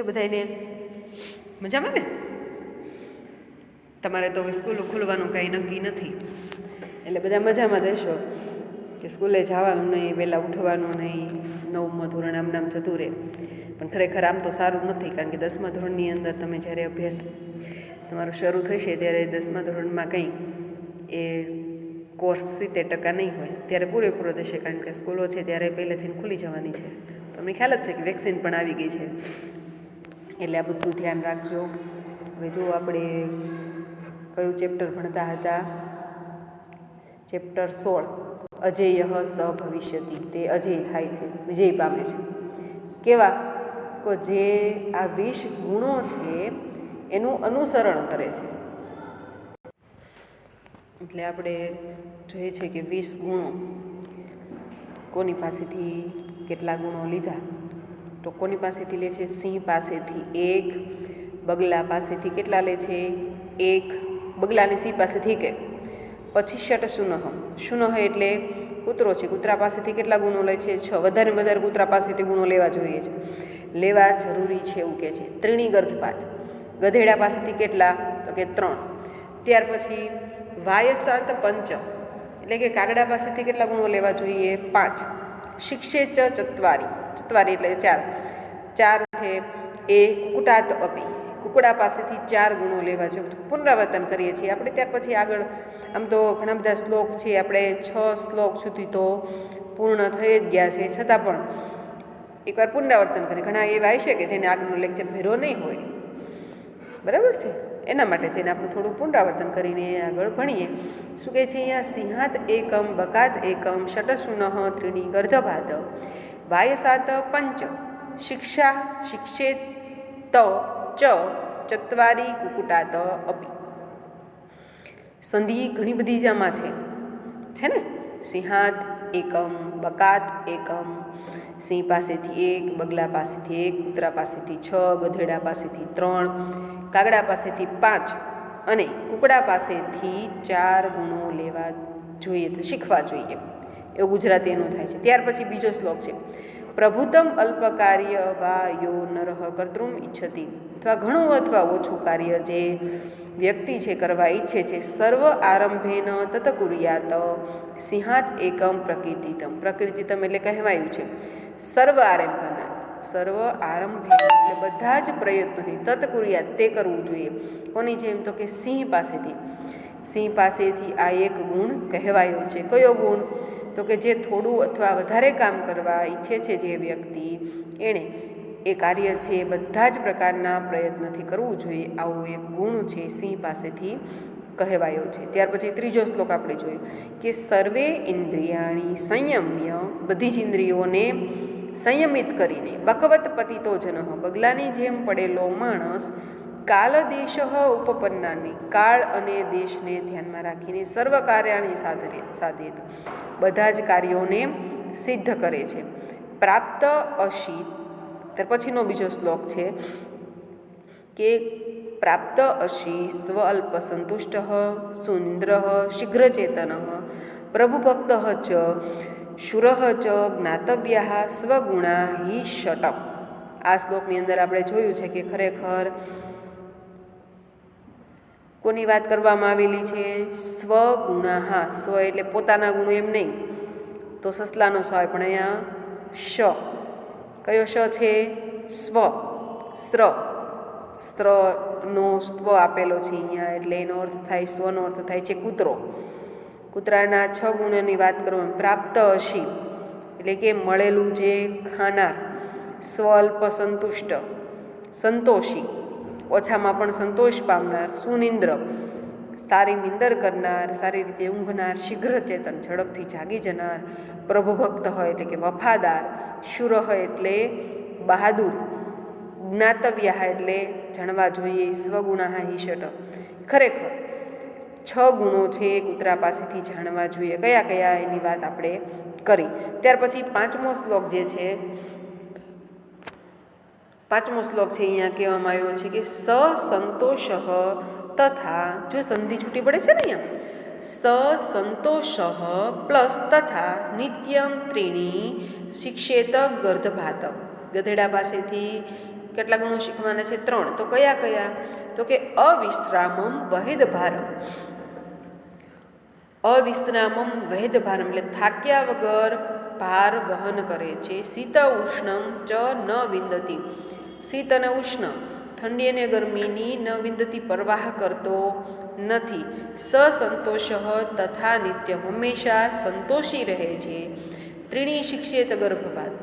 બધાને મજામાં ને? તમારે તો સ્કૂલ ખુલવાનું કાંઈ નક્કી નથી, એટલે બધા મજામાં દેશો કે સ્કૂલે જવાનું નહીં, વહેલા ઉઠવાનું નહીં, 9મું ધોરણ આમ નામ જતું રહે. પણ ખરેખર આમ તો સારું નથી, કારણ કે 10મા ધોરણની અંદર તમે જ્યારે અભ્યાસ તમારો શરૂ થશે ત્યારે 10મા ધોરણમાં કંઈ એ કોર્સ 70% નહીં હોય, ત્યારે પૂરેપૂરો થશે, કારણ કે સ્કૂલો છે ત્યારે પહેલેથી ખુલી જવાની છે. તમને ખ્યાલ જ છે કે વેક્સિન પણ આવી ગઈ છે, એટલે આ બધું ધ્યાન રાખજો. હવે જો આપણે કયું ચેપ્ટર ભણતા હતા? ચેપ્ટર 16, અજેય સ ભવિષ્યતિ. તે અજેય થાય છે, વિજય પામે છે. કેવા? કે જે આ 20 ગુણો છે એનું અનુસરણ કરે છે. એટલે આપણે જોઈએ છે કે 20 ગુણો કોની પાસેથી કેટલા ગુણો લીધા? તો કોની પાસેથી લે છે? સિંહ પાસેથી 1, બગલા પાસેથી કેટલા લે છે? 1, બગલાની સિંહ પાસેથી 1. પછી શટશુનઃ, શુનઃ એટલે કૂતરો છે, કૂતરા પાસેથી કેટલા ગુણો લે છે? 6. વધારે વધારે કૂતરા પાસેથી ગુણો લેવા જોઈએ છે, લેવા જરૂરી છે એવું કહે છે. ત્રીણી ગર્ધપાત, ગધેડા પાસેથી કેટલા? તો કે 3. ત્યાર પછી વાયસાત પંચ, એટલે કે કાગડા પાસેથી કેટલા ગુણો લેવા જોઈએ? 5. શિક્ષે ચ ચત્વારી, ચત્વારી એટલે 4 છે. એ કુકુટાત અપી, કુકડા પાસેથી 4 ગુણો લેવા જોઈએ. પુનરાવર્તન કરીએ છીએ આપણે. ત્યાર પછી આગળ આમ તો ઘણા બધા શ્લોક છે, આપણે 6 શ્લોક સુધી તો પૂર્ણ થઈ જ ગયા છે, છતાં પણ એકવાર પુનરાવર્તન કરીએ. ઘણા એવા છે કે જેને આગળનો લેક્ચર ભેરો નહીં હોય, બરાબર છે, એના માટે થઈને આપણે થોડું પુનરાવર્તન કરીને આગળ ભણીએ. શું કહે છે અહીંયા? સિંહાત એકમ, બકાત એકમ, શટશુનઃ, ત્રીણી ગર્ધભાત, વાયસાત પંચ, શિક્ષા શિક્ષેત ચ ચત્વારી કુકુટાત અપી. સંધિ ઘણી બધી જ આમાં છે ને? સિંહાત એકમ, બકાત એકમ, સિંહ પાસેથી 1, બગલા પાસેથી 1, કૂતરા પાસેથી 6, ગધેડા પાસેથી 3, કાગડા પાસેથી 5 અને કુકડા પાસેથી 4 ગુણો લેવા જોઈએ, શીખવા જોઈએ. એવું ગુજરાતી એનું થાય છે. ત્યાર પછી બીજો શ્લોક છે, પ્રભુતમ અલ્પકાર્ય વા યો નરઃ કર્તૃમ ઈચ્છતિ, અથવા ઘણું અથવા ઓછું કાર્ય જે વ્યક્તિ છે કરવા ઈચ્છે છે, સર્વ આરંભેન તત કુર્યાત સિંહાત એકમ પ્રકીર્તિતમ. પ્રકીર્તિતમ એટલે કહેવાયું છે સર્વ આરંભના, સર્વ આરંભેન એટલે બધા જ પ્રયત્નોથી, તત કુર્યાત તે કરવું જોઈએ. કોની જેમ? તો કે સિંહ પાસેથી. સિંહ પાસેથી આ એક ગુણ કહેવાયો છે. કયો ગુણ? તો કે જે થોડું અથવા વધારે કામ કરવા ઈચ્છે છે જે વ્યક્તિ, એણે એ કાર્ય છે બધા જ પ્રકારના પ્રયત્નથી કરવું જોઈએ. આવો એક ગુણ છે સિંહ પાસેથી કહેવાયો છે. ત્યાર પછી ત્રીજો શ્લોક આપણે જોયું કે સર્વે ઇન્દ્રિયાણી સંયમ્ય, બધી જ ઇન્દ્રિયોને સંયમિત કરીને, બકવત પતિતો જનઃ, બગલાની જેમ પડેલો માણસ, કાલ દેશ ઉપપન્નાની, કાળ અને દેશને ધ્યાનમાં રાખીને, સર્વ કાર્યાણી સાધેત, બધા જ કાર્યોને સિદ્ધ કરે છે. પ્રાપ્ત અશી, ત્યાર પછીનો બીજો શ્લોક છે કે પ્રાપ્ત અશી સ્વઅલ્પ સંતુષ્ટ સુનિન્દ્ર શીઘ્રચેતન પ્રભુભક્ત ચ શુર ચ જ્ઞાતવ્યા સ્વગુણા હિ શટ. આ શ્લોકની અંદર આપણે જોયું છે કે ખરેખર કોની વાત કરવામાં આવેલી છે? સ્વગુણા. સ્વ એટલે પોતાના ગુણો એમ નહીં, તો સસલાનો સ હોય, પણ અહીંયા શ. કયો શ છે? સ્વ. સ્ત્રનો સ્વ આપેલો છે અહીંયા, એટલે એનો અર્થ થાય, સ્વનો અર્થ થાય છે કૂતરો. કૂતરાના 6 ગુણોની વાત કરવામાં. પ્રાપ્ત અશી એટલે કે મળેલું જે ખાનાર, સ્વઅલ્પ સંતુષ્ટ સંતોષી, ઓછામાં પણ સંતોષ પામનાર, સુનિંદ્ર સારી નિંદર કરનાર, સારી રીતે ઊંઘનાર, શીઘ્ર ચેતન ઝડપથી જાગી જનાર, પ્રભુભક્ત હોય એટલે કે વફાદાર, શુર એટલે બહાદુર, જ્ઞાતવ્યા એટલે જાણવા જોઈએ, સ્વગુણા હિષટ. ખરેખર 6 ગુણો છે કૂતરા પાસેથી જાણવા જોઈએ. કયા કયા એની વાત આપણે કરી. ત્યાર પછી પાંચમો શ્લોક જે છે, પાંચમો શ્લોક છે, અહીંયા કહેવામાં આવ્યો છે કે સ સંતોષ તથા, જો સંધિ છૂટી પડે છે ને અહીંયા, સ સંતોષ પ્લસ તથા નિત્યમ ત્રીણી શિક્ષેત ગર્ધભાત, ગધેડા પાસેથી કેટલા ગુણો શીખવાના છે? 3. તો કયા કયા? તો કે અવિશ્રામમ વહેદ ભારમ. અવિશ્રામમ વહેદ ભારમ એટલે થાક્યા વગર ભાર વહન કરે છે. શીત ઉષ્ણમ ચ ન વિંદતી. શીત અને ઉષ્ણ, ઠંડી અને ગરમીની ન વિંદતી પરવાહ કરતો નથી. સસંતોષ તથા નિત્યમ હંમેશા સંતોષી રહે છે. ત્રીણી શિક્ષેત ગર્ભપાત.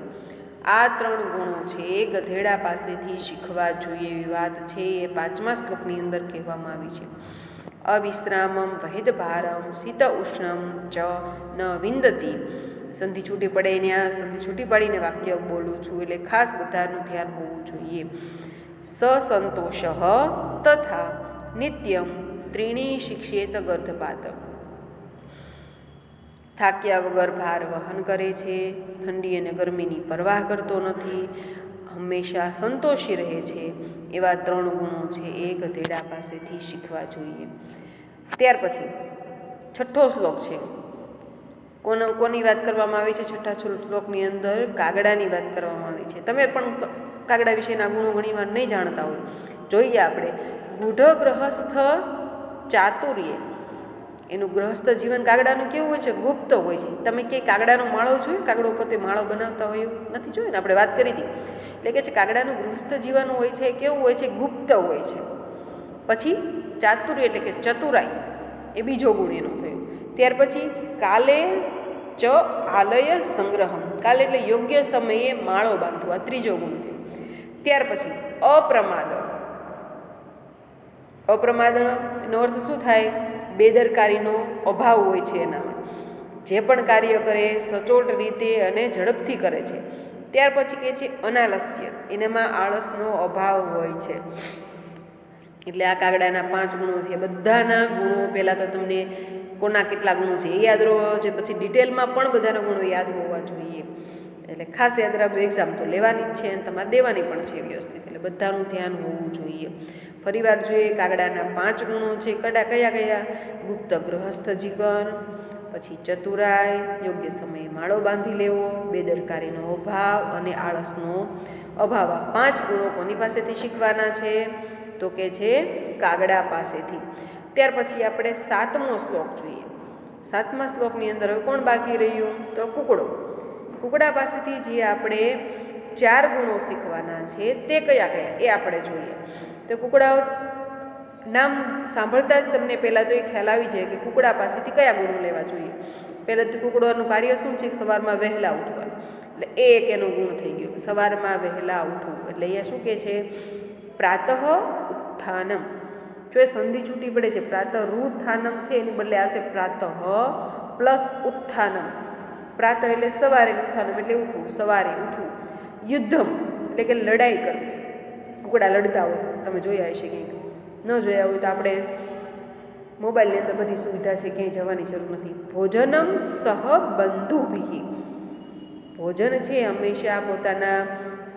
આ 3 ગુણો છે ગધેડા પાસેથી શીખવા જોઈએ એવી વાત છે. એ 5મા શ્લોકની અંદર કહેવામાં આવી છે. અવિશ્રામમ વહેદ ભારમ શીત ઉષ્ણમ ચ ન વિંદતી. સંધિ છૂટી પડે ત્યાં સંધિ છૂટી પાડીને વાક્ય બોલું છું, એટલે ખાસ બધાનું ધ્યાન હોવું જોઈએ. સસંતોષ તથા નિત્યમ ત્રીણી શિક્ષેત ગર્ભપાત. થાક્યા વગર ભાર વહન કરે છે, ઠંડી અને ગરમીની પરવાહ કરતો નથી, હંમેશા સંતોષી રહે છે. એવા 3 ગુણો છે એ ગધેડા પાસેથી શીખવા જોઈએ. ત્યાર પછી 6થો શ્લોક છે. કોની વાત કરવામાં આવી છે? 6થા શ્લોકની અંદર કાગડાની વાત કરવામાં આવી છે. તમે પણ કાગડા વિશેના ગુણો ઘણીવાર નહીં જાણતા હોય. જોઈએ આપણે. ગૂઢ ગ્રહસ્થ ચાતુર્ય. એનું ગ્રહસ્થ જીવન કાગડાનું કેવું હોય છે? ગુપ્ત હોય છે. તમે કે કાગડાનો માળો જોયો? કાગડો પોતે માળો બનાવતા હોય એવું નથી જોયું ને? આપણે વાત કરી હતી. એટલે કે છે કાગડાનું ગૃહસ્થ જીવન હોય છે કેવું હોય છે? ગુપ્ત હોય છે. પછી ચાતુર્ય એટલે કે ચતુરાઈ, એ બીજો ગુણ એનો થયો. ત્યાર પછી કાલે ચ આલય સંગ્રહમ. કાલે એટલે યોગ્ય સમયે માળો બાંધવો, આ ત્રીજો ગુણ થયો. ત્યાર પછી અપ્રમાદ. અપ્રમાદ એનો અર્થ શું થાય? બેદરકારીનો અભાવ હોય છે એનામાં. જે પણ કાર્ય કરે સચોટ રીતે અને ઝડપથી કરે છે. ત્યાર પછી કહે છે અનાલસ્ય, એનામાં આળસનો અભાવ હોય છે. એટલે આ કાગડાના 5 ગુણો છે. બધાના ગુણો પહેલાં તો તમને કોના કેટલા ગુણો છે એ યાદ રહેવા છે, પછી ડિટેલમાં પણ બધાના ગુણો યાદ હોવા જોઈએ. એટલે ખાસ યાદ રાખજો. એક્ઝામ તો લેવાની જ છે અને તમારે દેવાની પણ છે વ્યવસ્થિત, એટલે બધાનું ધ્યાન હોવું જોઈએ. ફરીવાર જોઈએ, કાગડાના 5 ગુણો છે. કયા કયા? ગુપ્ત ગ્રહસ્થ જીવન, પછી ચતુરાઈ, યોગ્ય સમયે માળો બાંધી લેવો, બેદરકારીનો અભાવ અને આળસનો અભાવ. આ 5 ગુણો કોની પાસેથી શીખવાના છે? તો કે છે કાગડા પાસેથી. ત્યાર પછી આપણે 7મો શ્લોક જોઈએ. 7મા શ્લોકની અંદર હવે કોણ બાકી રહ્યું? તો કુકડો. કુકડા પાસેથી જે આપણે 4 ગુણો શીખવાના છે તે કયા કયા એ આપણે જોઈએ. તો કુકડાઓ નામ સાંભળતા જ તમને પહેલાં તો એ ખ્યાલ આવી જાય કે કુકડા પાસેથી કયા ગુણો લેવા જોઈએ. પહેલાં તો કુકડાનું કાર્ય શું છે? સવારમાં વહેલા ઉઠવાનું. એટલે એ એક એનો ગુણ થઈ ગયો, સવારમાં વહેલા ઉઠવું. એટલે અહીંયા શું કહે છે? પ્રાતઃ ઉત્થાનમ. જો એ સંધિ છૂટી પડે છે, પ્રાતઃ રૂત્થાનમ છે, એની બદલે આવશે પ્રાતઃ પ્લસ ઉત્થાનમ. પ્રાતઃ એટલે સવારે, ઉત્થાનમ એટલે ઉઠવું, સવારે ઉઠવું. યુદ્ધમ એટલે કે લડાઈ કરવી. કુકડા લડતા હોય, તમે જોયા હશે કંઈક. ન જોયા હોય તો આપણે મોબાઈલની અંદર બધી સુવિધા છે, ક્યાંય જવાની જરૂર નથી. ભોજનમ સહ બંધુભિ. ભોજન છે હંમેશા પોતાના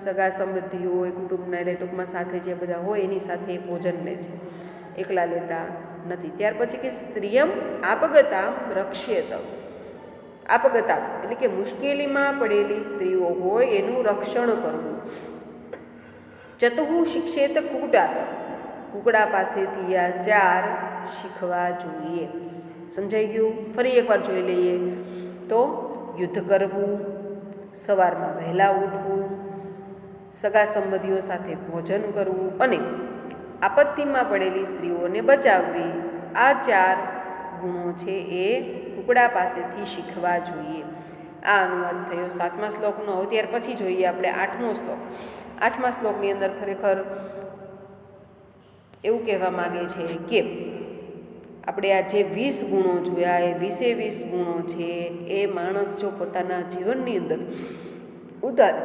સગા સંબંધી હોય, કુટુંબના, એટલે ટૂંકમાં સાથે જે બધા હોય એની સાથે ભોજન લે છે, એકલા લેતા નથી. ત્યાર પછી કે સ્ત્રીયમ આપગતા રક્ષેત. આપગતા એટલે કે મુશ્કેલીમાં પડેલી સ્ત્રીઓ હોય એનું રક્ષણ કરવું. ચતુઃ શિક્ષેત કુકડાત. કુકડા પાસેથી આ 4 શીખવા જોઈએ. સમજાઈ ગયું? ફરી એકવાર જોઈ લઈએ તો યુદ્ધ કરવું, સવારમાં વહેલા ઉઠવું, સગા સંબંધીઓ સાથે ભોજન કરવું અને આપત્તિમાં પડેલી સ્ત્રીઓને બચાવવી. આ 4 ગુણો છે એ કુકડા પાસેથી શીખવા જોઈએ. આ અનુવાદ થયો 7મા શ્લોકનો. હવે ત્યાર પછી જોઈએ આપણે 8મો શ્લોક. 8મા શ્લોકની અંદર ખરેખર એવું કહેવા માગે છે કે આપણે આ જે 20 ગુણો જોયા એ 20 ગુણો છે એ માણસ જો પોતાના જીવનની અંદર ઉતારે,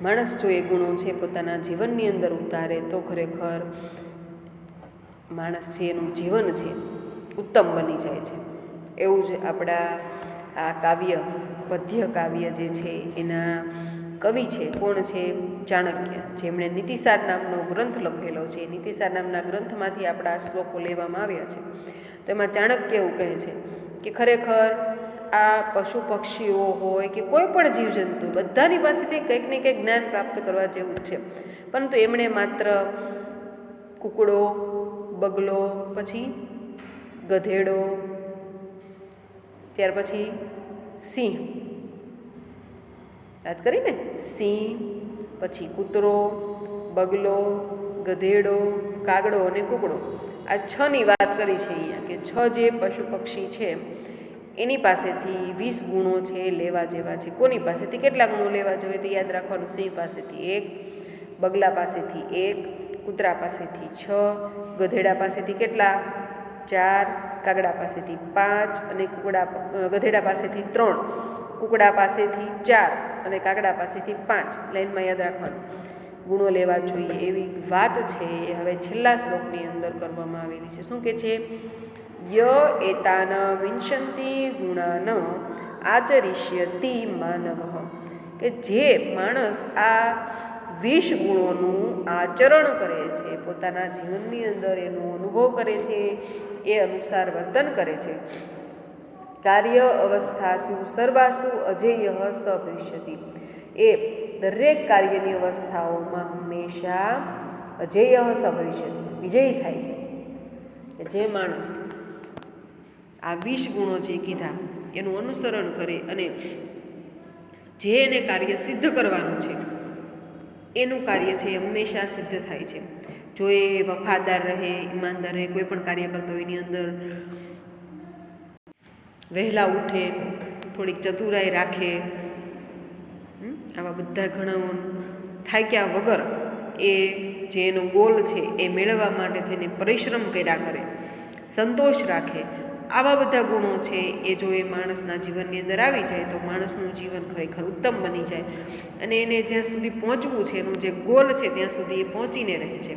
માણસ જો એ ગુણો છે પોતાના જીવનની અંદર ઉતારે તો ખરેખર માણસ છે એનું જીવન છે ઉત્તમ બની જાય છે. એવું જ આપણા આ કાવ્ય, પદ્ય કાવ્ય જે છે એના કવિ છે કોણ છે? ચાણક્ય, જેમણે નીતિસાર નામનો ગ્રંથ લખેલો છે. નીતિસાર નામના ગ્રંથમાંથી આપણા શ્લોકો લેવામાં આવ્યા છે. તો એમાં ચાણક્ય એવું કહે છે કે ખરેખર આ પશુ પક્ષીઓ હોય કે કોઈ પણ જીવજંતુ બધાની પાસેથી કંઈક ને કંઈક જ્ઞાન પ્રાપ્ત કરવા જેવું જ છે, પરંતુ એમણે માત્ર કૂકડો, બગલો, પછી ગધેડો, ત્યાર પછી સિંહ વાત કરીને, સિંહ, પછી કૂતરો, બગલો, ગધેડો, કાગડો અને કૂકડો, આ 6ની વાત કરી છે અહીંયા કે 6 જે પશુ પક્ષી છે એની પાસેથી 20 ગુણો છે લેવા જેવા છે. કોની પાસેથી કેટલા ગુણો લેવા જોઈએ તો યાદ રાખવાનું, સિંહ પાસેથી 1, બગલા પાસેથી 1, કૂતરા પાસેથી 6, ગધેડા પાસેથી કેટલા 4, કાગડા પાસેથી 5 અને ગધેડા પાસેથી 3, કૂકડા પાસેથી 4 અને કાગડા પાસેથી 5. લાઈનમાં યાદ રાખવાનું, ગુણો લેવા જોઈએ એવી વાત છે. હવે છેલ્લા શ્લોકની અંદર કરવામાં આવેલી છે. શું કે છે? ય એતાન વિંશંતિ ગુણાન આચરિષ્યતિ માનવ, કે જે માણસ આ 20 ગુણોનું આચરણ કરે છે, પોતાના જીવનની અંદર એનો અનુભવ કરે છે, એ અનુસાર વર્તન કરે છે, કાર્ય અવસ્થાસુ સર્વાસુ અજેય સ ભવિષ્યતિ, એ દરેક કાર્યની અવસ્થાઓમાં હંમેશા અજેય સ ભવિષ્યતિ, વિજયી થાય છે. કે જે માણસ આ 20 ગુણો જે કીધા એનું અનુસરણ કરે અને જે એને કાર્ય સિદ્ધ કરવાનું છે એનું કાર્ય છે એ હંમેશા સિદ્ધ થાય છે. જો એ વફાદાર રહે, ઈમાનદાર રહે, કોઈ પણ કાર્ય કરતો એની અંદર વહેલા ઉઠે, થોડીક ચતુરાઈ રાખે, આવા બધા ઘણા થાક્યા વગર એ જે એનો ગોલ છે એ મેળવવા માટે થઈને પરિશ્રમ કર્યા કરે, સંતોષ રાખે, આવા બધા ગુણો છે એ જો એ માણસના જીવનની અંદર આવી જાય તો માણસનું જીવન ખરેખર ઉત્તમ બની જાય અને એને જ્યાં સુધી પહોંચવું છે, એનું જે ગોલ છે ત્યાં સુધી એ પહોંચીને રહે છે.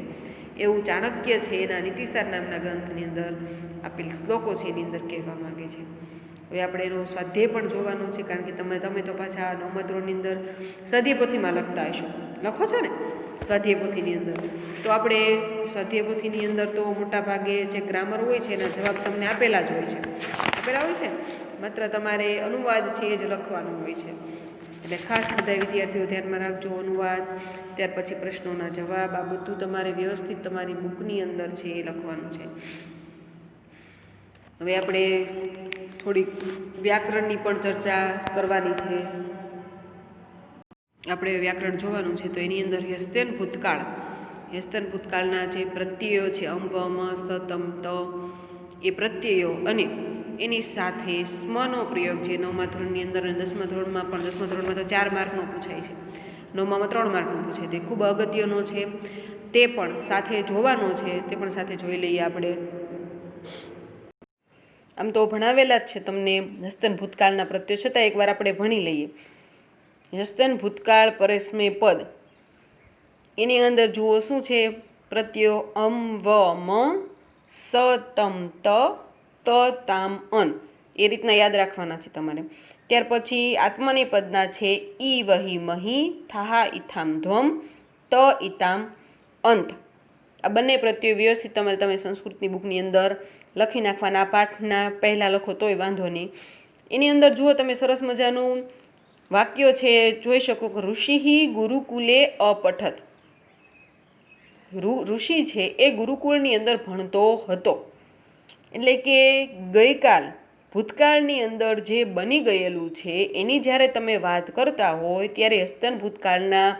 એવું ચાણક્ય છે એના નીતિસાર નામના ગ્રંથની અંદર આપેલ શ્લોકો છે એની અંદર કહેવા માગે છે. હવે આપણે એનો સ્વાધ્યાય પણ જોવાનો છે, કારણ કે તમે તો પાછા 9મા ધોરણની અંદર સ્વાધ્યાય પોથીમાં લખતા હશો, લખો છો ને સ્વાધ્યાય પોથીની અંદર. તો આપણે સ્વાધ્યાય પોથીની અંદર તો મોટા ભાગે જે ગ્રામર હોય છે એના જવાબ તમને આપેલા જ હોય છે, આપેલા હોય છે, માત્ર તમારે અનુવાદ છે એ જ લખવાનું હોય છે. એટલે ખાસ બધા વિદ્યાર્થીઓ ધ્યાનમાં રાખજો, અનુવાદ, ત્યાર પછી પ્રશ્નોના જવાબ, આ બધું તમારે વ્યવસ્થિત તમારી બુકની અંદર છે એ લખવાનું છે. હવે આપણે થોડીક વ્યાકરણની પણ ચર્ચા કરવાની છે. આપણે વ્યાકરણ જોવાનું છે તો એની અંદર હેસ્તન ભૂતકાળ, હેસ્તન ભૂતકાળના જે પ્રત્યયો છે અમ, મ, સ, તમ, ત, એ પ્રત્યયો અને એની સાથે સ્મનો પ્રયોગ છે 9મા ધોરણની અંદર અને 10મા ધોરણમાં પણ, 10મા ધોરણમાં તો 4 માર્કનો પૂછાય છે, 9મામાં 3 માર્કનો પૂછાય, તે ખૂબ અગત્યનો છે, તે પણ સાથે જોવાનો છે, તે પણ સાથે જોઈ લઈએ આપણે. આમ તો ભણાવેલા જ છે તમને હસ્તન ભૂતકાળના પ્રત્યયો, છતાં એકવાર આપણે ભણી લઈએ. હસ્તન ભૂતકાળ પરસ્મય પદ, એની અંદર જુઓ શું છે? પ્રત્યયો અમ, વ, મ, સ, તમ, ત, ત, તામ, અન, એ રીતના યાદ રાખવાના છે તમારે. ત્યાર પછી આત્મનેપદના છે ઈ, વહી, મહી, થાહા, ઇથામ, ધ્વમ, ત, ઇતામ, અંત. આ બંને પ્રત્યયો વ્યવસ્થિત તમે સંસ્કૃતની બુકની અંદર લખી નાખવાના. પાઠના પહેલાં લખો તોય વાંધો નહીં. એની અંદર જુઓ તમે સરસ મજાનું વાક્યો છે, જોઈ શકો કે ઋષિ ગુરુકુલે અપઠત, ઋષિ છે એ ગુરુકુળની અંદર ભણતો હતો. એટલે કે ગઈકાલ ભૂતકાળની અંદર જે બની ગયેલું છે એની જ્યારે તમે વાત કરતા હોય ત્યારે હસ્તન ભૂતકાળના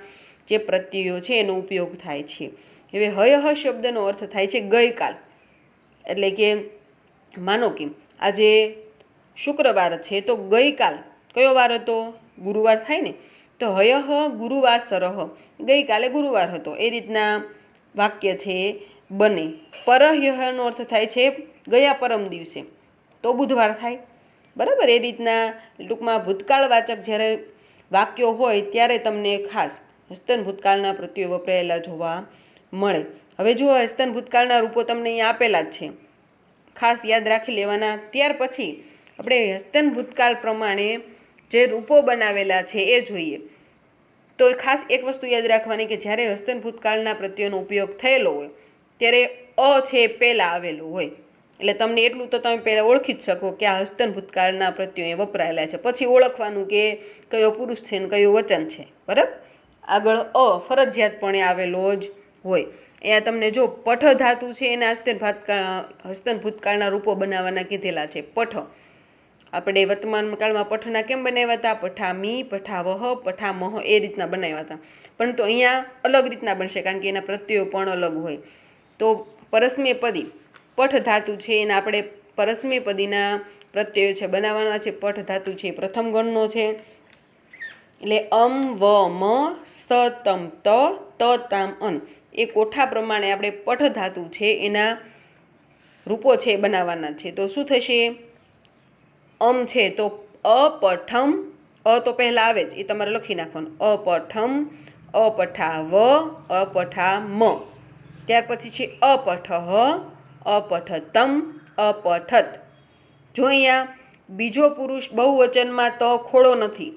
જે પ્રત્યયો છે એનો ઉપયોગ થાય છે. હવે હયહ શબ્દનો અર્થ થાય છે ગઈકાલ, એટલે કે માનો કે આજે શુક્રવાર છે તો ગઈકાલ કયો વાર હતો? ગુરુવાર થાય ને, તો હયહ ગુરુવાસરહ, ગઈકાલે ગુરુવાર હતો, એ રીતના વાક્ય છે બને. પરહ્યહનો અર્થ થાય છે ગયા પરમ દિવસે, તો બુધવાર થાય, બરાબર. એ રીતના ટૂંકમાં ભૂતકાળવાચક જ્યારે વાક્યો હોય ત્યારે તમને ખાસ હસ્તન ભૂતકાળના પ્રત્યયો વપરાયેલા જોવા મળે. હવે જુઓ, હસ્તન ભૂતકાળના રૂપો તમને અહીંયા આપેલા જ છે, ખાસ યાદ રાખી લેવાના. ત્યાર પછી આપણે હસ્તન ભૂતકાળ પ્રમાણે જે રૂપો બનાવેલા છે એ જોઈએ. તો ખાસ એક વસ્તુ યાદ રાખવાની કે જ્યારે હસ્તન ભૂતકાળના પ્રત્યયનો ઉપયોગ થયેલો હોય ત્યારે અ છે પહેલાં આવેલું હોય, એટલે તમને એટલું તો તમે પહેલાં ઓળખી જ શકો કે આ હસ્તન ભૂતકાળના પ્રત્યયો વપરાયેલા છે. પછી ઓળખવાનું કે કયો પુરુષ છે ને કયું વચન છે. બરાબર. આગળ ફરજિયાતપણે આવેલો જ હોય. અહીંયા તમને જો પઠ ધાતુ છે એના હસ્તન ભૂતકાળના રૂપો બનાવવાના કીધેલા છે. પઠ આપણે વર્તમાન કાળમાં પઠના કેમ બનાવ્યા હતા? પઠામી, પઠાવહ, પઠામહ એ રીતના બનાવ્યા હતા. પરંતુ અહીંયા અલગ રીતના બનશે કારણ કે એના પ્રત્યયો પણ અલગ હોય. તો પરસ્મૈપદી પઠ ધાતુ છે એના આપણે પરસ્મૈપદીના પ્રત્યયો છે બનાવવાના છે. પઠ ધાતુ છે પ્રથમ ગણનો છે એટલે વ મ સ તમ ત તામ અન એ કોઠા પ્રમાણે આપણે પઠ ધાતુ છે એના રૂપો છે બનાવવાના છે. તો શું થશે? છે તો અપઠમ તો પહેલાં આવે જ, એ તમારે લખી નાખવાનું. અપઠમ, અપઠાવ, અપઠામ. ત્યાર પછી છે અપઠહ, અપઠતમ, અપઠત. જો અહીંયા બીજો પુરુષ બહુવચનમાં ત ખોડો નથી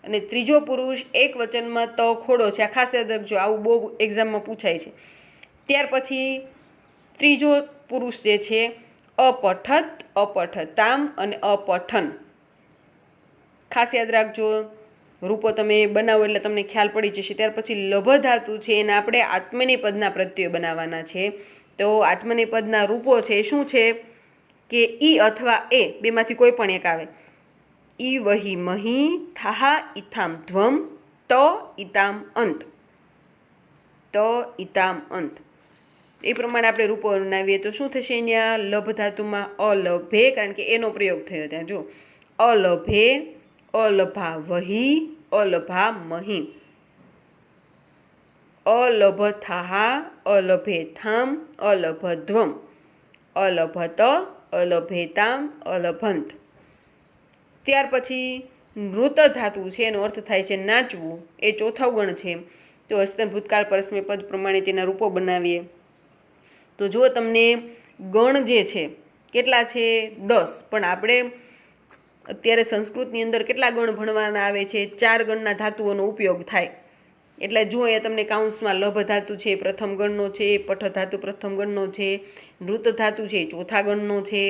અને ત્રીજો પુરુષ એક વચનમાં ત ખોડો છે. આ ખાસ યાદ રાખજો, આવું બહુ એક્ઝામમાં પૂછાય છે. ત્યાર પછી ત્રીજો પુરુષ જે છે અપઠત, અપઠતામ અને અપઠન. ખાસ યાદ રાખજો, રૂપો તમે બનાવો એટલે તમને ખ્યાલ પડી જશે. ત્યાર પછી લભ ધાતુ છે એના આપણે આત્મનેપદના પ્રત્યયો બનાવવાના છે. તો આત્મનેપદના રૂપો છે શું છે કે ઈ અથવા એ બેમાંથી કોઈ પણ એક આવે. ઈ વહી મહી, થાહા ઇથામ ધ્વમ, ત ઇતામ અંત. ત ઇતામ અંત એ પ્રમાણે આપણે રૂપો બનાવીએ તો શું થશે? અહીંયા લભ ધાતુમાં અલભે, કારણ કે એનો પ્રયોગ થયો ત્યાં જો અલભે, અલભા વહી, અલભા મહી, અલભ થાહા, અલભે થામ, અલભ ધ્વમ, અલભત, અલભેતામ, અલભંત. ત્યાર પછી નૃત ધાતુ છે એનો અર્થ થાય છે નાચવું. એ ચોથો ગણ છે. તો હસ્તન ભૂતકાળ પરસ્મૈપદ પ્રમાણે તેના રૂપો બનાવીએ તો જો તમને ગણ જે છે કેટલા છે? 10. પણ આપણે અત્યારે સંસ્કૃતની અંદર કેટલા ગણ ભણવાના આવે છે? 4 ગણના ધાતુઓનો ઉપયોગ થાય. એટલે જો અહીંયા તમને કાઉન્સમાં લભ ધાતુ છે પ્રથમ ગણનો છે, પઠ ધાતુ પ્રથમ ગણનો છે, નૃત ધાતુ છે ચોથા ગણનો છે,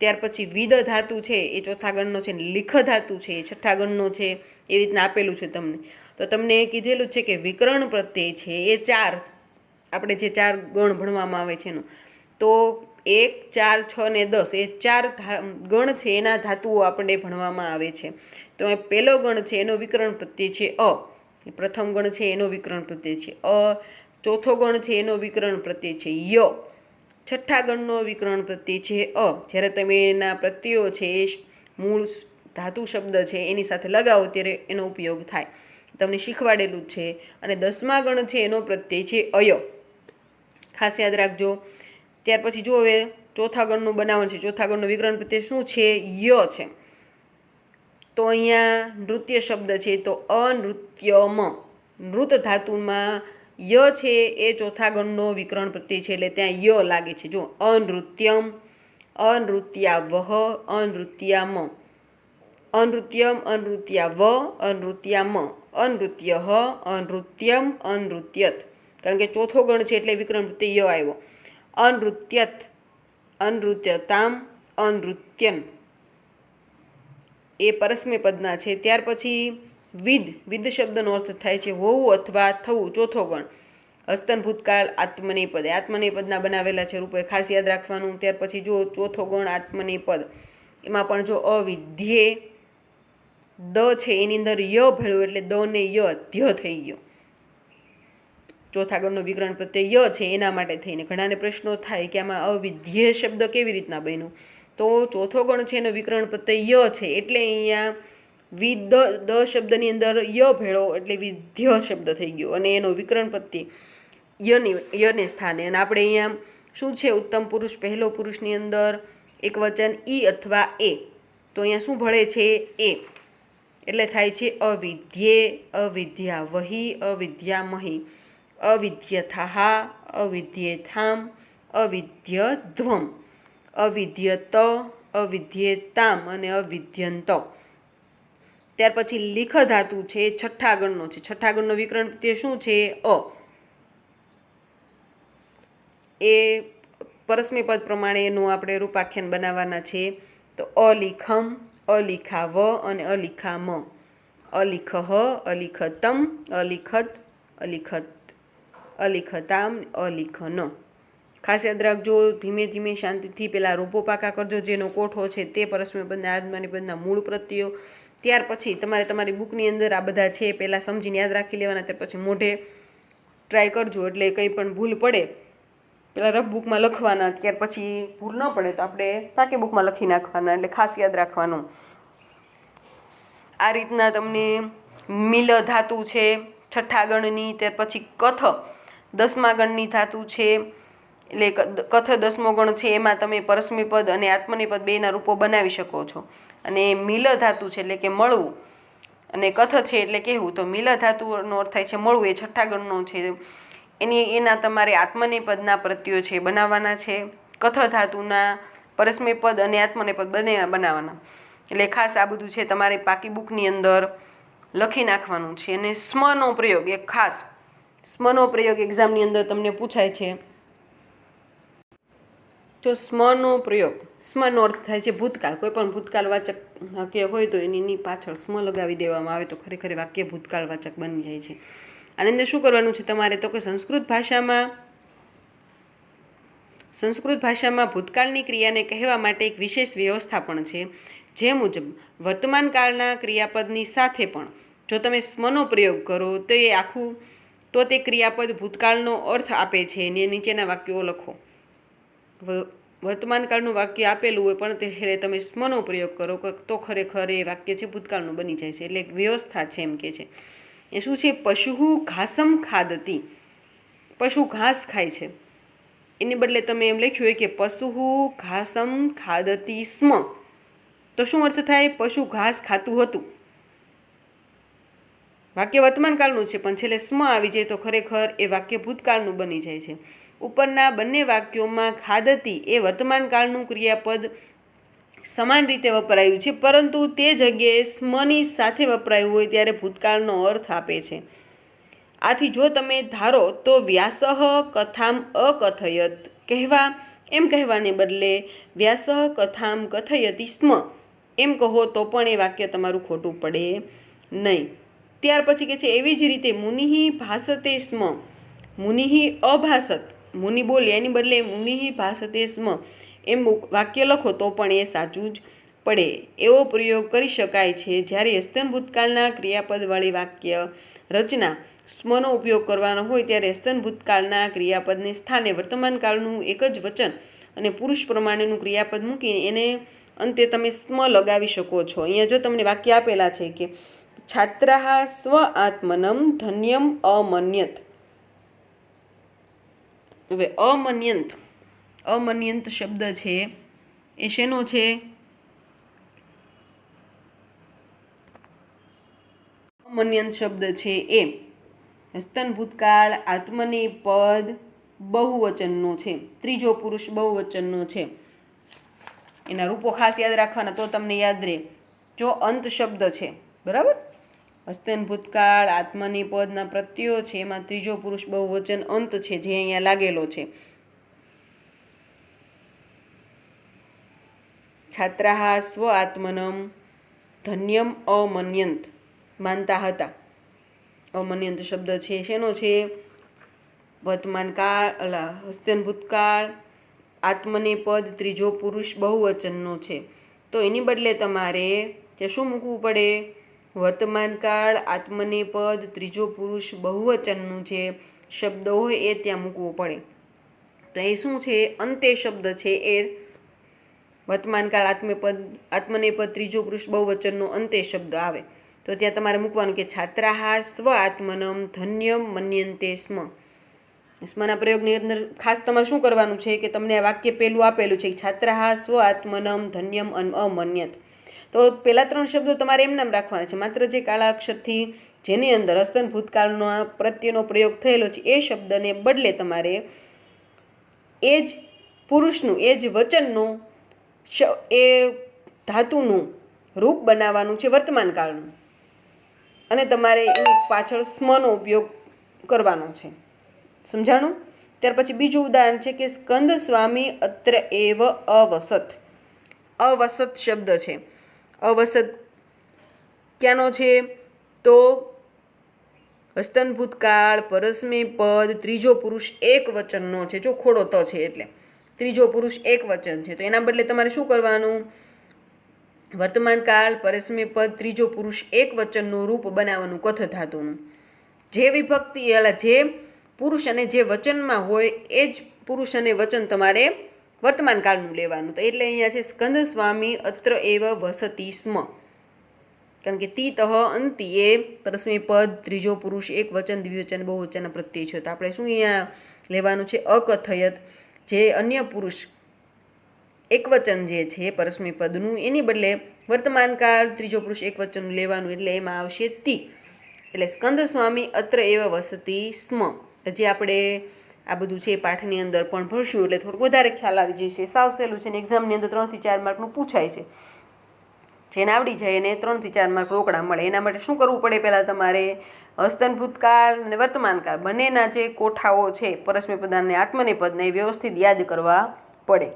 ત્યાર પછી વિદ ધાતુ છે એ ચોથા ગણનો છે, લીખ ધાતુ છે એ છઠ્ઠા ગણનો છે. એ રીતના આપેલું છે તમને. તો તમને કીધેલું છે કે વિકરણ પ્રત્યય છે એ 4, આપણે જે 4 ગણ ભણવામાં આવે છે એનું, તો 1, 4, 6 ને 10 એ 4 ગણ છે એના ધાતુઓ આપણે ભણવામાં આવે છે. તો એ પહેલો ગણ છે એનો વિકરણ પ્રત્યય છે અ. પ્રથમ ગણ છે એનો વિકરણ પ્રત્યય છે અ. ચોથો ગણ છે એનો વિકરણ પ્રત્યય છે ય. છઠ્ઠા ગણનો વિકરણ પ્રત્યય છે અ. જ્યારે તમે એના પ્રત્યયો છે એ મૂળ ધાતુ શબ્દ છે એની સાથે લગાવો ત્યારે એનો ઉપયોગ થાય. તમને શીખવાડેલું જ છે. અને 10મા ગણ છે એનો પ્રત્યય છે અય. ખાસ યાદ રાખજો. ત્યાર પછી જો હવે ચોથા ગણનું બનાવવાનું છે. ચોથા ગણનો વિકરણ પ્રત્યય શું છે? ય છે. તો અહીંયા નૃત્ય શબ્દ છે તો અનૃત્યમ. નૃત ધાતુમાં ય છે એ ચોથા ગણનો વિકરણ પ્રત્યય છે એટલે ત્યાં ય લાગે છે. જો અનૃત્યમ, અનૃત્યાવહ, અનૃત્યામ, અનૃત્યમ, અનૃત્યાવ, અનૃત્યામ, અનૃત્યહ, અનૃત્યમ, અનૃત્યત. કારણ કે ચોથો ગણ છે એટલે વિકરણ પ્રત્યય ય આવ્યો. અનૃત્યત, અનૃત્યતામ, અનૃત્યન એ પરસ્મૈપદના છે. ત્યાર પછી વિદ. વિદ શબ્દનો અર્થ થાય છે હોવું અથવા થવું. ચોથો ગણ હસ્તન ભૂતકાળ આત્મનેપદ. આત્મનેપદના બનાવેલા છે રૂપે, ખાસ યાદ રાખવાનું. ત્યાર પછી જો ચોથો ગણ આત્મનેપદ, એમાં પણ જો અવિધ્યે દ છે એની અંદર ય ભેળું એટલે દ ને ય ધ્ય થઈ ગયો. ચોથા ગણનો વિકરણ પ્રત્યય ય છે એના માટે થઈને ઘણાને પ્રશ્નો થાય કે આમાં અવિધ્યે શબ્દ કેવી રીતના બન્યું? તો ચોથો ગણ છે એનો વિકરણ પ્રત્યય ય છે એટલે અહીંયા વિદ દ શબ્દની અંદર ય ભેળો એટલે વિધ્ય શબ્દ થઈ ગયો અને એનો વિકરણ પ્રત્યય યને સ્થાને. અને આપણે અહીંયા શું છે? ઉત્તમ પુરુષ પહેલો પુરુષની અંદર એક વચન ઈ અથવા એ. તો અહીંયા શું ભળે છે? એ. એટલે થાય છે અવિધ્યે, અવિદ્યા વહી, અવિદ્યા મહી, અવિદ્યથાહા, અવિદ્યેથામ, અવિદ્ય ધ્વમ, અવિદ્યત, અવિદ્યેતામ અને અવિદ્યંત. ત્યાર પછી લીખ ધાતુ છે છઠ્ઠા ગણનો છે. છઠ્ઠા ગણનો વિકરણ પ્રત્યય શું છે? અ. એ પરસ્મી પદ પ્રમાણે એનું આપણે રૂપાખ્યાન બનાવવાના છે. તો અલિખમ, અલિખા વ અને અલિખા મ. અલિખહ, અલિખતમ, અલિખત, અલિખત, અલિખતામ, અલિખન. ખાસ યાદ રાખજો, ધીમે ધીમે શાંતિથી પેલા રૂપો પાકા કરજો. જેનો કોઠો છે તે પરસ્મી પદના આદમાની પદના મૂળ પ્રત્યયો. ત્યાર પછી તમારે તમારી બુકની અંદર આ બધા છે પહેલાં સમજીને યાદ રાખી લેવાના. ત્યાર પછી મોઢે ટ્રાય કરજો, એટલે કંઈ પણ ભૂલ પડે પેલા રફ બુકમાં લખવાના. ત્યાર પછી ભૂલ ન પડે તો આપણે પાકે બુકમાં લખી નાખવાના. એટલે ખાસ યાદ રાખવાનું. આ રીતના તમને મિલ ધાતુ છે 6ઠ્ઠા ગણની, ત્યાર પછી કથ 10મા ગણની ધાતુ છે. એટલે કથ 10મો ગણ છે, એમાં તમે પરસ્મી પદ અને આત્મની પદ બેના રૂપો બનાવી શકો છો. અને મિલ ધાતુ છે એટલે કે મળવું, અને કથ છે એટલે કહેવું. તો મિલ ધાતુનો અર્થ થાય છે મળવું, એ 6ઠ્ઠા ગણનો છે. એના તમારે આત્મની પદના પ્રત્યયો છે બનાવવાના છે. કથ ધાતુના પરસ્મી પદ અને આત્મની પદ બંને બનાવવાના. એટલે ખાસ આ બધું છે તમારે પાકી બુકની અંદર લખી નાખવાનું છે. અને સ્મનો પ્રયોગ, એક ખાસ સ્મનો પ્રયોગ એક્ઝામની અંદર તમને પૂછાય છે. તો સ્મનો પ્રયોગ, સ્મનો અર્થ થાય છે ભૂતકાળ. કોઈ પણ ભૂતકાળવાચક વાક્ય હોય તો એની પાછળ સ્મ લગાવી દેવામાં આવે તો ખરેખર વાક્ય ભૂતકાળવાચક બની જાય છે. આની અંદર શું કરવાનું છે તમારે, તો કે સંસ્કૃત ભાષામાં ભૂતકાળની ક્રિયાને કહેવા માટે એક વિશેષ વ્યવસ્થા પણ છે. જે મુજબ વર્તમાન કાળના ક્રિયાપદની સાથે પણ જો તમે સ્મનો પ્રયોગ કરો તો એ આખું તો તે ક્રિયાપદ ભૂતકાળનો અર્થ આપે છે. અને નીચેના વાક્યો લખો. વર્તમાન કાળનું વાક્ય આપેલું હોય પણ તે તમે સ્મનો પ્રયોગ કરો તો ખરેખર એ વાક્ય છે ભૂતકાળનું બની જાય છે. એટલે એક વ્યવસ્થા છે એમ કે છે. એ શું છે, પશુ ઘાસમ ખાદતી, પશુ ઘાસ ખાય છે. એની બદલે તમે એમ લખ્યું હોય કે પશુ ઘાસમ ખાદતી સ્મ, તો શું અર્થ થાય, પશુ ઘાસ ખાતું હતું. વાક્ય વર્તમાન કાળનું છે પણ છેલ્લે સ્મ આવી જાય તો ખરેખર એ વાક્ય ભૂતકાળનું બની જાય છે. ઉપરના બંને વાક્યોમાં ખાદતી એ વર્તમાન કાળનું ક્રિયાપદ સમાન રીતે વપરાયું છે, પરંતુ તે જગ્યાએ સ્મની સાથે વપરાયું હોય ત્યારે ભૂતકાળનો અર્થ આપે છે. આથી જો તમે ધારો તો વ્યાસઃ કથામ અકથયત કહેવાને બદલે વ્યાસઃ કથામ કથયતિ સ્મ એમ કહો તો પણ એ વાક્ય તમારું ખોટું પડે નહીં. ત્યાર પછી કે છે એવી જ રીતે મુનિહિ ભાસતે સ્મ, મુનિહિ અભાસત, મુનિ બોલે એની બદલે મુનિહિ ભાસતે સ્મ એમ વાક્ય લખો તો પણ એ સાચું જ પડે. એવો પ્રયોગ કરી શકાય છે જ્યારે હસ્તન ભૂતકાળના ક્રિયાપદવાળી વાક્ય રચના સ્મનો ઉપયોગ કરવાનો હોય ત્યારે હસ્તન ભૂતકાળના ક્રિયાપદને સ્થાને વર્તમાન કાળનું એક જ વચન અને પુરુષ પ્રમાણેનું ક્રિયાપદ મૂકીને એને અંતે તમે સ્મ લગાવી શકો છો. અહીંયા જો તમને વાક્ય આપેલા છે કે છાત્રાઃ સ્વ આત્મનમ ધન્યમ અમન્યત. હવે અમન્યંત શબ્દ છે એ શેનો છે, અમન્યંત શબ્દ છે એ હસ્તન ભૂતકાળ આત્મની પદ બહુવચનનો છે, ત્રીજો પુરુષ બહુવચનનો છે. એના રૂપો ખાસ યાદ રાખવાના તો તમને યાદ રહે. જો અંત શબ્દ છે, બરાબર, હસ્તન ભૂતકાળ આત્મની પદના પ્રત્યયો છે, એમાં ત્રીજો પુરુષ બહુવચન અંત છે જે અહીંયા લાગેલો છે. છાત્રાઃ સ્વ આત્મનમ ધન્યમ અમન્યંત, માનતા હતા. અમન્યંત શબ્દ છે શેનો છે, વર્તમાન કાળ હસ્તન ભૂતકાળ આત્મની પદ ત્રીજો પુરુષ બહુવચનનો છે. તો એની બદલે તમારે ત્યાં શું મૂકવું પડે, વર્તમાન કાળ આત્મની પદ ત્રીજો પુરુષ બહુવચનનું જે શબ્દ હોય એ ત્યાં મૂકવું પડે. તો એ શું છે, અંતે શબ્દ છે એ વર્તમાન કાળ આત્મની પદ ત્રીજો પુરુષ બહુવચનનો અંતે શબ્દ આવે. તો ત્યાં તમારે મૂકવાનું કે છાત્રાઃ સ્વ આત્મનમ ધન્યમ મન્યન્તે સ્મ. સ્મના પ્રયોગની અંદર ખાસ તમારે શું કરવાનું છે કે તમને આ વાક્ય પહેલું આપેલું છે છાત્રાઃ સ્વ આત્મનમ ધન્યમ અમન્યત. તો પહેલા 3 શબ્દો તમારે એમ નામ રાખવાના છે. માત્ર જે કાળા અક્ષરથી જેની અંદર હસ્તન ભૂતકાળનો પ્રત્યેનો પ્રયોગ થયેલો છે એ શબ્દને બદલે તમારે એ જ પુરુષનું એ જ વચનનું એ ધાતુનું રૂપ બનાવવાનું છે વર્તમાન કાળનું, અને તમારે એની પાછળ સ્મનો ઉપયોગ કરવાનો છે. સમજાણું? ત્યાર પછી બીજું ઉદાહરણ છે કે સ્કંદ સ્વામી અત્ર એવ અવસત. અવસત શબ્દ છે. અવસત ક્યાંનો છે? તો હસ્તન ભૂતકાળ, પરસ્મય પદ, ત્રીજો પુરુષ એક વચનનો છે. જો ખોડો ત છે એટલે ત્રીજો પુરુષ એક વચન છે, તો એના બદલે તમારે શું કરવાનું? વર્તમાન કાળ, પરસ્મય પદ, ત્રીજો પુરુષ એક વચનનું રૂપ બનાવવાનું કથ ધાતુનું. જે વિભક્તિ જે પુરુષ અને જે વચનમાં હોય એ જ પુરુષ અને વચન તમારે વર્તમાન કાળનું લેવાનું. તો એટલે અહીંયા છે સ્કંદ સ્વામી અત્ર એવ વસતી સ્મ, કારણ કે તી તહ અંતિ એ પરસ્મય પદ, ત્રીજો પુરુષ એક વચન, દ્વિવચન, બહુવચનના પ્રત્યય છે. તો આપણે શું અહીંયા લેવાનું છે? અકથયત. જે અન્ય પુરુષ એક વચન જે છે પરસ્મય પદનું, એની બદલે વર્તમાન કાળ, ત્રીજો પુરુષ એક વચનનું લેવાનું, એટલે એમાં આવશે તી. એટલે સ્કંદ સ્વામી અત્ર એવ વસતી સ્મ. જે આપણે આ બધું છે પાઠની અંદર પણ ભણશું એટલે થોડુંક વધારે ખ્યાલ આવી જશે. સાવ સહેલું છે ને એક્ઝામની અંદર 3 થી 4 માર્કનું પૂછાય છે. જેને આવડી જાય એને 3 થી 4 માર્ક રોકડા મળે. એના માટે શું કરવું પડે? પહેલાં તમારે હસ્તન ભૂતકાળ અને વર્તમાન કાળ બંનેના જે કોઠાઓ છે પરસ્મય પદ અને આત્મનેપદને એ વ્યવસ્થિત યાદ કરવા પડે.